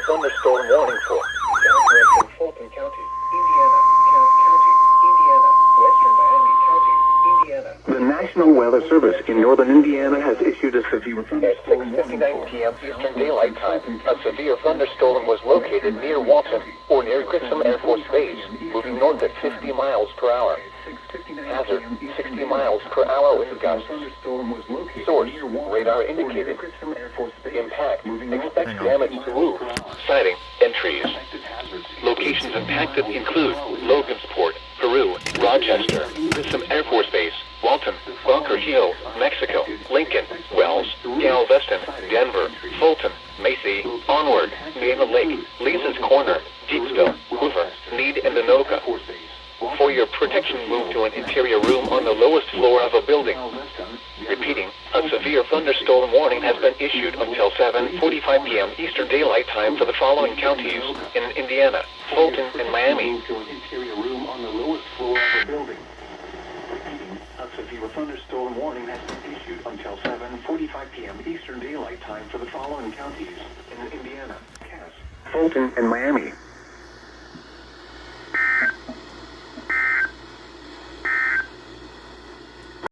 thunderstorm warning for southwestern Fulton County, Indiana, Cass County, Indiana, western Miami County, Indiana. The National Weather Service in northern Indiana has issued a severe At 6:59 p.m. Eastern Daylight Time, a severe thunderstorm was located near Walton or near Grissom Air Force Base, moving north at 50 miles per hour. Hazard, 60 miles per hour with gusts. Source, radar indicated. Impact, expect damage to roof, siding, and trees. Locations impacted include Logansport, Peru, Rochester, Grissom Air Force Base, Walton, Bunker Hill, Mexico, Lincoln, Wells, Galveston, Denver, Fulton, Macy, Onward, Dana Lake, Lisa's Corner, Jeepsville, Hoover, Meade, and Anoka. For your protection, move to an interior room on the lowest floor of a building. Repeating, a severe thunderstorm warning has been issued until 7:45 p.m. Eastern Daylight Time for the following counties in Indiana, Fulton, and Miami. Move to an interior room on the lowest floor of a building. Repeating, a severe thunderstorm warning has been issued until 7:45 p.m. Eastern Daylight Time for the following counties in Indiana, Cass, Fulton, and Miami.